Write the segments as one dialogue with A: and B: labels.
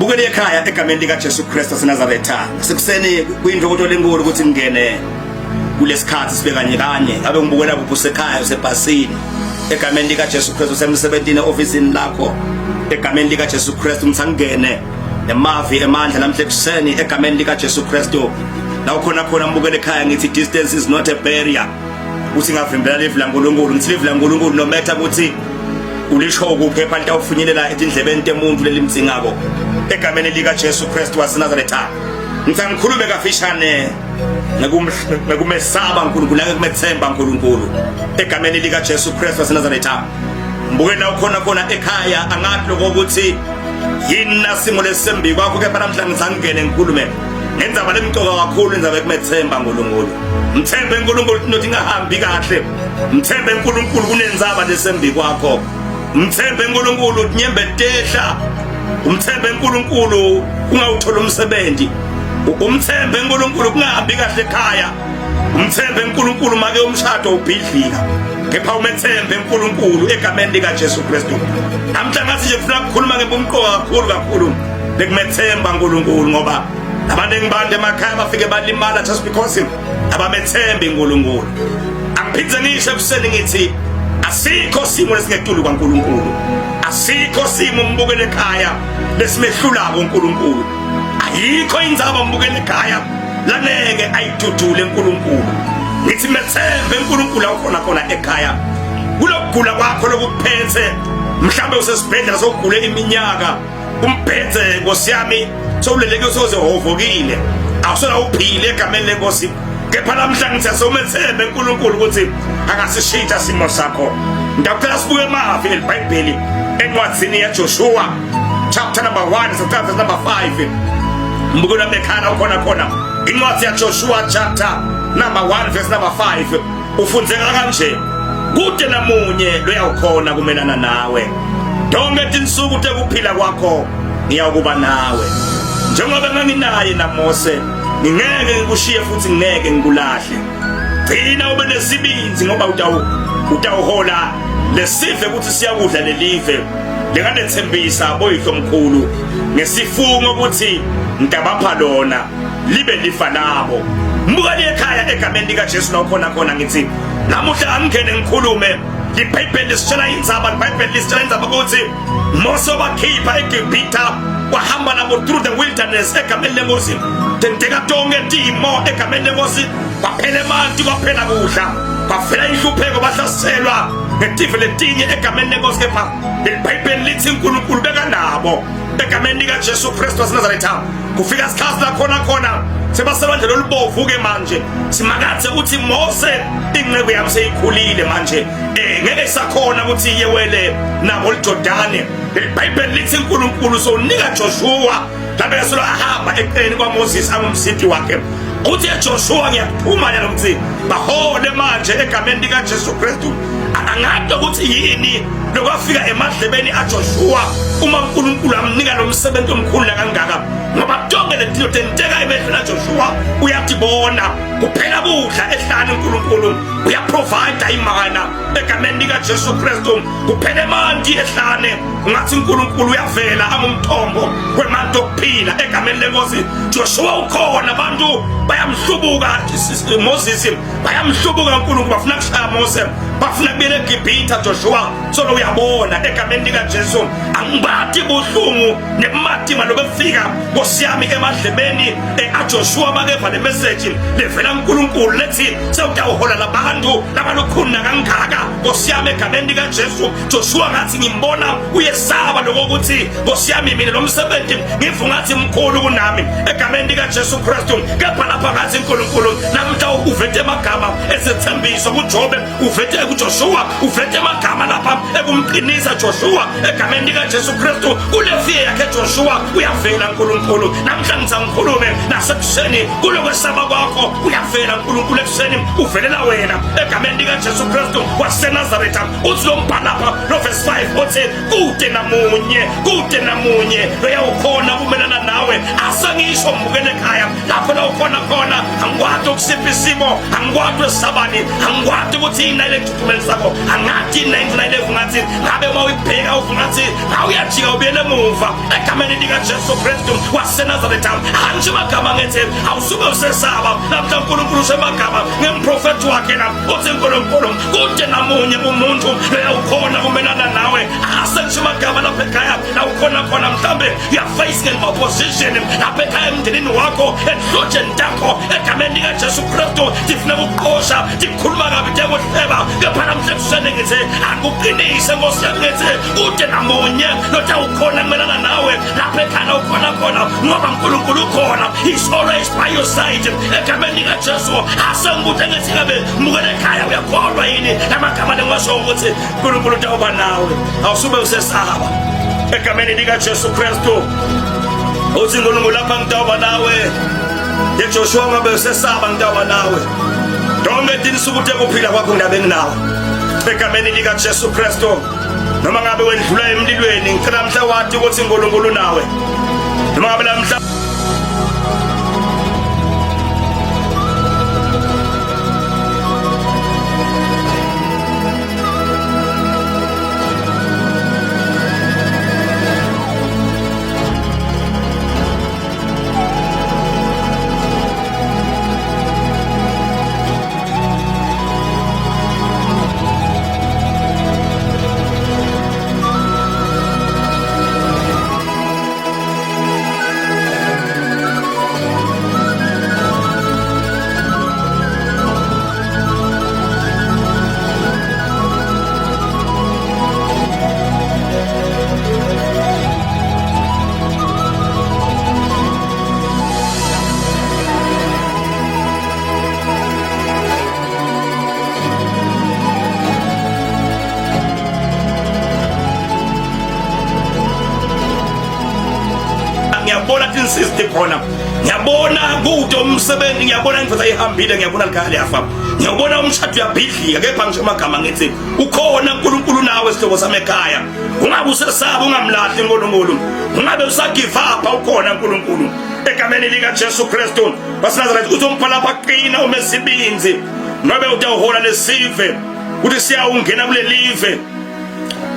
A: mbukele ekhaya egameni lika Jesu Kristu waseNazaretha. Sekuseni kuyindlokotho lenkulu ukuthi ngene kulesikhathi sibe kanye kanye abe ngibukela kuphi usekhaya usebhasini egameni lika Jesu Kristu usemsebentini ofisini lakho egameni lika Jesu Kristu ngithangene emavi emandla namhle kuseni egameni lika Jesu Kristu la ukhona khona mbukele ekhaya ngithi distance is not a barrier uthi ngavimbela live la nkulunkulu ngithi live la nkulunkulu no matter ukuthi ulisho kuphi phansi awufinyelela etindlebeni temuntu lelimtsingako egameni lika Jesu Kristu waseNazaretha ngisangikhulume kafishane ngakumesaba nkulunkulu ngakumethemba nkulunkulu egameni lika Jesu Kristu waseNazaretha mbukela ukhona khona ekhaya angathi lokuthi yina simo lesembi kwakho kepha namhla ngisangene ngikhulume ngenzaba lemcoka kakhulu enzabe kumethemba nkulunkulu mthembe nkulunkulu nothi ngahambi kahle mthembe nkulunkulu kunenzaba lesembi kwakho mthembe nkulunkulu nyembe tehla umthembe nkulunkulu ungawuthola umsebenzi umthembe nkulunkulu kungahambi kahle ekhaya umthembe nkulunkulu make umshado ubhidlika kepha umethembe nkulunkulu egameni lika Jesu Kristu namhla ngathi nje ngifuna ukukhuluma ngebumqoka kakhulu bekumethemba nkulunkulu ngoba abantu engibande emakhaya bafike balimala just because abamethembe nkulunkulu angiphithe ngisho kuseni ngithi asikho simo lesingekutulu kwaNkulunkulu asikho simo mbukele ekhaya lesimehlulako uNkulunkulu ayikho indzaba mbukele ekhaya laneke ayidudule uNkulunkulu ngithi methembe uNkulunkulu awukhona khona ekhaya kulokugula kwakho lokuphethe mhlambe usesibhedlela sokugule iminyaka umphethe Nkosi yami sowuleleke usoze hovokile awusona uphile egameni leNkosi kepha namhla ngithi asomethembe uNkulunkulu ukuthi angasishitha simo sakho ngicela sibuke emavi eBhayibheli encwadini yaJoshua chapter number 1 verse number 5 mbukela mekhana ukhona incwadi yaJoshua chapter number 1 verse number 5 ufundzeka kanje kude namunye loyawukhona kumelana nawe donke tinsuku tekuphila kwakho ngiyakuba nawe njengoba nganginaye naMose ngingeke ngikushiye futhi ngeke ngikulahle gcina ube nesibinzi ngoba utawuhola lesive ukuthi siyakudla lelive lenganethembisa boyihlo mkhulu ngesifungo ukuthi ntabapha lona libe lifa labo mbukani ekhaya egameni lika Jesu khona ngithi namuhla angene ngikhulume iBhayibheli lisitshela indzaba iBhayibheli lisitshela indzaba ukuthi Mose wakhipha eGibhithe wahamba nabo through the wilderness egameni leNkosi tenteka tonke timo egameni leNkosi kwaphela amanzi kwaphela kudla kwavela inhlupheko bahlaselwa ngetifo letinye egameni leNkosi kepha iBhayibheli lithi uNkulunkulu beka nabo egameni lika Jesu Kristu waseNazaretha kufika isikhathi la khona sebasebandlela olubovu ke manje simakathe uthi Mose inceku yami seyikhulile manje ngeke sakhona ukuthi iyewele nabo uJordani iBhayibheli lithi uNkulunkulu sonika Joshua labe solo ahamba eqeni kwaMoses amumsiti wakhe uthi Joshua ngiyaphuma nalokuthi bahole manje egameni lika Jesu Kristu angathi ukuthi yini lokwafika emadlebeni aJoshua uma uNkulunkulu amnika lo msebenzi omkhulu kangaka ngoba tonke lento tenteka emedleni aJoshua uyatibona kuphela kudla ehlane uNkulunkulu uyaprovide imana egameni lika Jesu Kristu kuphela amanzi ehlane ngathi uNkulunkulu uyavela angumthombo kwemanti okuphila egameni leNkosi Joshua ukhona abantu bayamhlubuka Moses bayamhlubuka uNkulunkulu bafuna kushaya Mose bafuna kubele eGibhithe Joshua solo uyabona egameni lika Jesu angibathi buhlungu nematima lokufika Nkosi yami emadlebeni aJoshua bakeva le message levela uNkulunkulu lethi sewutawuhola labantu labalokhuna kangaka Nkosi yami egameni lika Jesu Joshua ngathi ngimbona uyesaba lokuthi Nkosi yami mina lo msebenzi ngivungathi mkhulu kunami egameni lika Jesu Kristu kepha lapha ngathi uNkulunkulu namhla uvete amagama esethembiso kuJobe uvete kuJoshua uvete amagama lapha ekumqinisa Joshua egameni lika Jesu Kristu kulefiya yakhe Joshua uyavela uNkulunkulu namhla ngisangikhulume nasekuseni kulokwesaba kwakho uyavela uNkulunkulu ekuseni uvelela wena egameni lika Jesu Kristu waseNazaretha uthi lo mbhalapha lo verse 5 uthi kude namunye uyawukhona kumelana nawe asangisho mbukele ekhaya lapho la ukhona khona angikwazi ukusipha isimo angikwazi esabani angikwazi ukuthi yini le ngithumela sakho angathi 99 ngathi ngabe mawuyibheka ufungathi awuyajika ubuyele emuva egameni lika Jesu Kristu waseNazaretha anje magama ngithi awusube usesaba lapho uNkulunkulu semagama ngemprofeti wakhe na uthi uNkulunkulu kude namunye umuntu ukhona kumelana nawe asenjimagama lapha ekhaya la ukhona khona mhlambe uyaface ngeopposition lapha ekhaya emndenini wakho enhlotsheni takho egameni lika Jesu Kristu tifuna ukuqosha tikhuluma kabi tekohleba kepha namhlanje ngithi akuqinise ngosengithi kude namunye lotha ukhona kumelana nawe lapha ekhaya ukhona khona ngoba uNkulunkulu ukhona is always by your side egameni lika Jesu asengibuthi ngithi ngabe mukele ekhaya uyakholwa yini lamagama lengasho ukuthi uNkulunkulu utawuba nawe awusube usesaba egameni lika Jesu Kristu uthi uNkulunkulu lapha ngitawuba nawe yeJoshua ngabe usesaba ngitawuba nawe donke dinisuku tekuphila kwakho ngabe nginawe egameni lika Jesu Kristu noma ngabe wendlula emlilweni ngicela mhla wathi ukuthi uNkulunkulu nawe noma ngabe lamhla ngiyabona insist khona ngiyabona kude umsebenzi ngiyabona imfeza ihambile ngiyabona likhaya yafa ngiyabona umshado uyabhidlika kepha ngisho amagama ngithi ukhona uNkulunkulu nawe sihlobo sami ekhaya ungabe usesaba ungamlahli uNkulunkulu ungabe usagive up ukhona uNkulunkulu egameni lika Jesu Kristu waseNazaretha uzompha lapha qina umesibinzi nobe utawuhola lesive uthi siyawungena kule live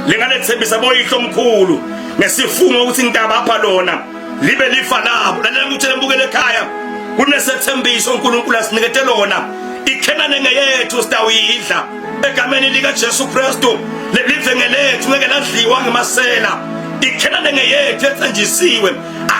A: lingalethembisa boyihlo omkhulu ngesifungo ukuthi ngitaba apha lona libe lifa labo lalela ngitshela mbukele ekhaya kunesethembiso uNkulunkulu asinikete lona ikhenane ngeyethu sitawuyidla egameni lika Jesu Kristu lelive ngelethu ngeke ladliwa ngemasela ikhenane ngeyethu ethenjisiwe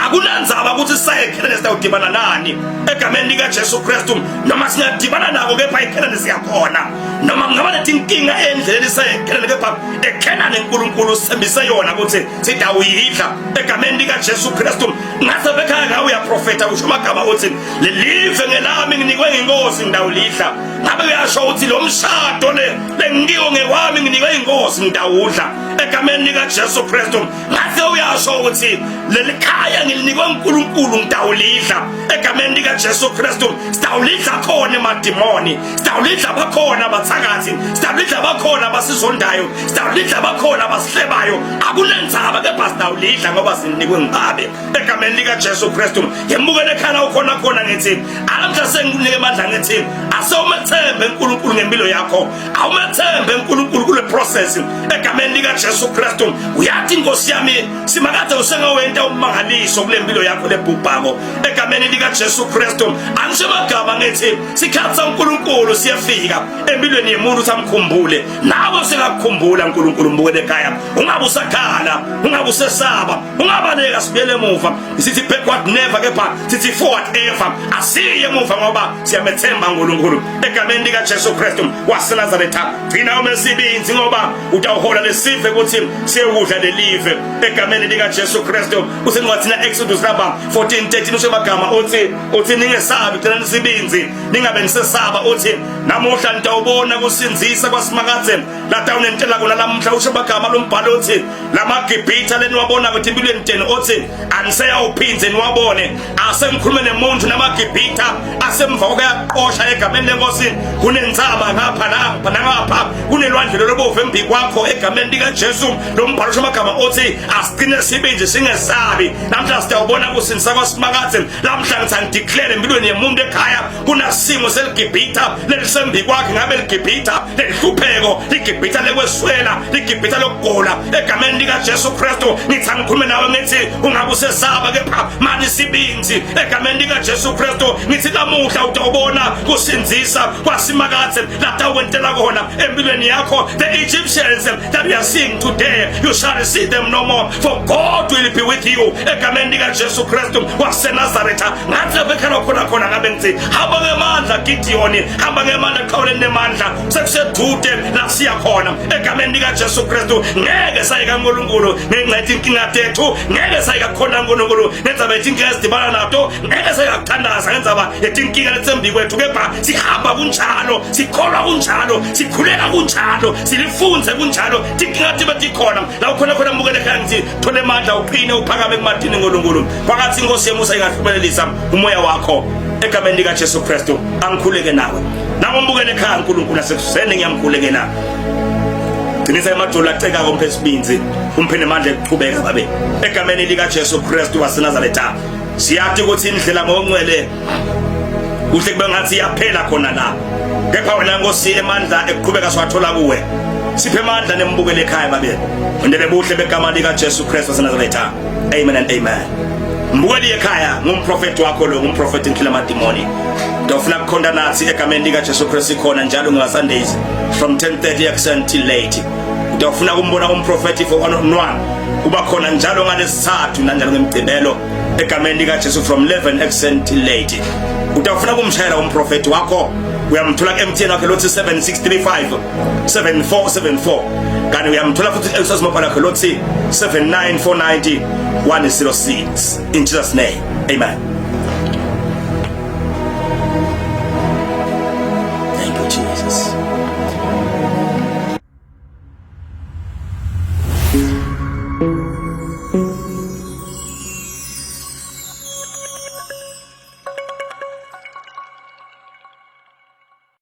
A: akunandzaba ukuthi sayekhenane sitawudibana nani egameni lika Jesu Kristu noma singadibana nabo kepha ikhenane siyakhona noma ngaba netinkinga endleleni sayekhenane kepha ekhenane uNkulunkulu sembise yona ukuthi sitawuyidla egameni lika Jesu Kristu ngase bekhaya ngawe uyaprofeta usho amagama uthi lelive ngelami nginikwe inkosi ngidawulidla ngabe uyasho ukuthi lo mshado lengiwo ngekwami nginikwe inkosi ngidawudla egameni lika Jesu Kristu ngase uyasho ukuthi lelikhaya ngilinikwe uNkulunkulu ngidawulidla egameni lika Jesu Kristu sitawulidla khona emadimoni sitawulidla bakhona abathakathi sitawulidla bakhona abasizondayo sitawulidla bakhona abasihlebayo akunendzaba kepha sitawulidla ngoba sinikwe ngabe egameni lika Jesu Kristu ngembukele ekhaya ukhona khona ngithi alamhla sengikunike amandla ngithi asewumethembe uNkulunkulu ngempilo yakho awumethembe uNkulunkulu kule process egameni lika Jesu Kristu uyathi inkosi yami simakade usengawenta umangaliso kule mpilo yakho lebhubhako egameni lika Jesu Kristu angisemagama ngithi sikhatha uNkulunkulu siyafika empilweni yemuntu samkhumbule nawe singakukhumbula uNkulunkulu mbukele ekhaya ungabe usakhala ungabe usesaba ungabaleka sibuyele emuva sithi backward never kepha sithi forward ever asiye emuva ngoba siyamethemba uNkulunkulu egameni lika Jesu Kristu waseNazaretha gcina umesibinzi ngoba utawuhola lesive ukuthi siyekudla lelive egameni lika Jesu Kristu usencwadini Exodus 14:13 usemagama uthi ningesabi gcina nisibinzi ningabe nisesaba uthi namuhla nitawubona kusinzisa kwasimakathe latawunentela kona lamhla usemagama lombhalo uthi lamagibhitha leniwabona ukuthi impilweni teni uthi aniseyawuphinze niwabone asengikhulume nemuntu namagibhitha asemva kokuyaqosha egameni lenkosi kunendzaba ngapha nangapha kunelwandle lobovu embi kwakho egameni lika Jesu lombhalo usemagama uthi asigcine sibinzi singesabi namhla sitawubona kusindisa kwaSimakade lamhla ngithi ngideclare empilweni yemuntu ekhaya kunasimo seligibhitha lelisembi kwakhe ngabe ligibhitha lehlupheko ligibhitha lekweswela ligibhitha lokugula egameni lika Jesu Kristu ngithi ngikhulume nawe ngithi ungabe usesaba kepha manje sibinzi egameni lika Jesu Kristu ngithi lamuhla utawubona kusinzisa kwaSimakade latawentela khona empilweni yakho. The Egyptians that we are seeing today, you shall see them no more, for God will be with you egameni lika Jesu Kristu waseNazaretha. Ngathi bekhona khona ngabe ngithi hamba ngemandla Gideon, hamba ngemandla Khawuleni nemandla sekusedude la siya khona egameni lika Jesu Kristu. Ngeke sayika uNkulunkulu ngenxa inkinga tethu, ngeke sayika khona uNkulunkulu nenza bethi inkinga esidibana nato, ngeke sayika kuthandaza ngenza ba inkinga letsembi kwethu, kepha sihamba kunjalo, sikholwa kunjalo, sikhuleka kunjalo, silifunze kunjalo inkinga tibethi khona la ukhona khona mbukele ekhaya ngithi thole amandla uphine uphakame kumadini ngoNkulunkulu. Phakathi inkosi yemusa ingahlubelelisa umoya wakho egameni lika Jesu Kristu. Angikhuleke nawe nawe mbukele ekhaya uNkulunkulu asekuseni ngiyamkhuleke nawe. Dinisa emadolo aceka komphe sibinzi umphene amandla ekuqhubeka babe egameni lika Jesu Kristu waseNazaretha. Siyathi ukuthi indlela ngongcwele kuhle kube ngathi yaphela khona la, kepha wena Nkosi emandla ekuqhubeka siwathola kuwe. Siphe amandla nembukele ekhaya babe ndebe buhle begama lika Jesu Kristu waseNazaretha. Amen and amen. Mbukeli ekhaya ngumprofeti wakho lo, ngumprofeti ngikhila amadimoni. Ndofuna ukukhonda nathi egameni lika Jesu Kristu khona njalo nga Sundays from 10:30 until late. Ndofuna kumbona umprofeti for 1 uba khona njalo ngalesithathu nanjalo ngemgcibelo egameni lika Jesu from 11 until late. Utafuna kumshayela umprofeti wakho uyamthola ku-MTN wakhe lothi 7635 7474, kanti uyamthola futhi ku-Elsa's mobile wakhe lothi 79490 106. In Jesus' name, amen.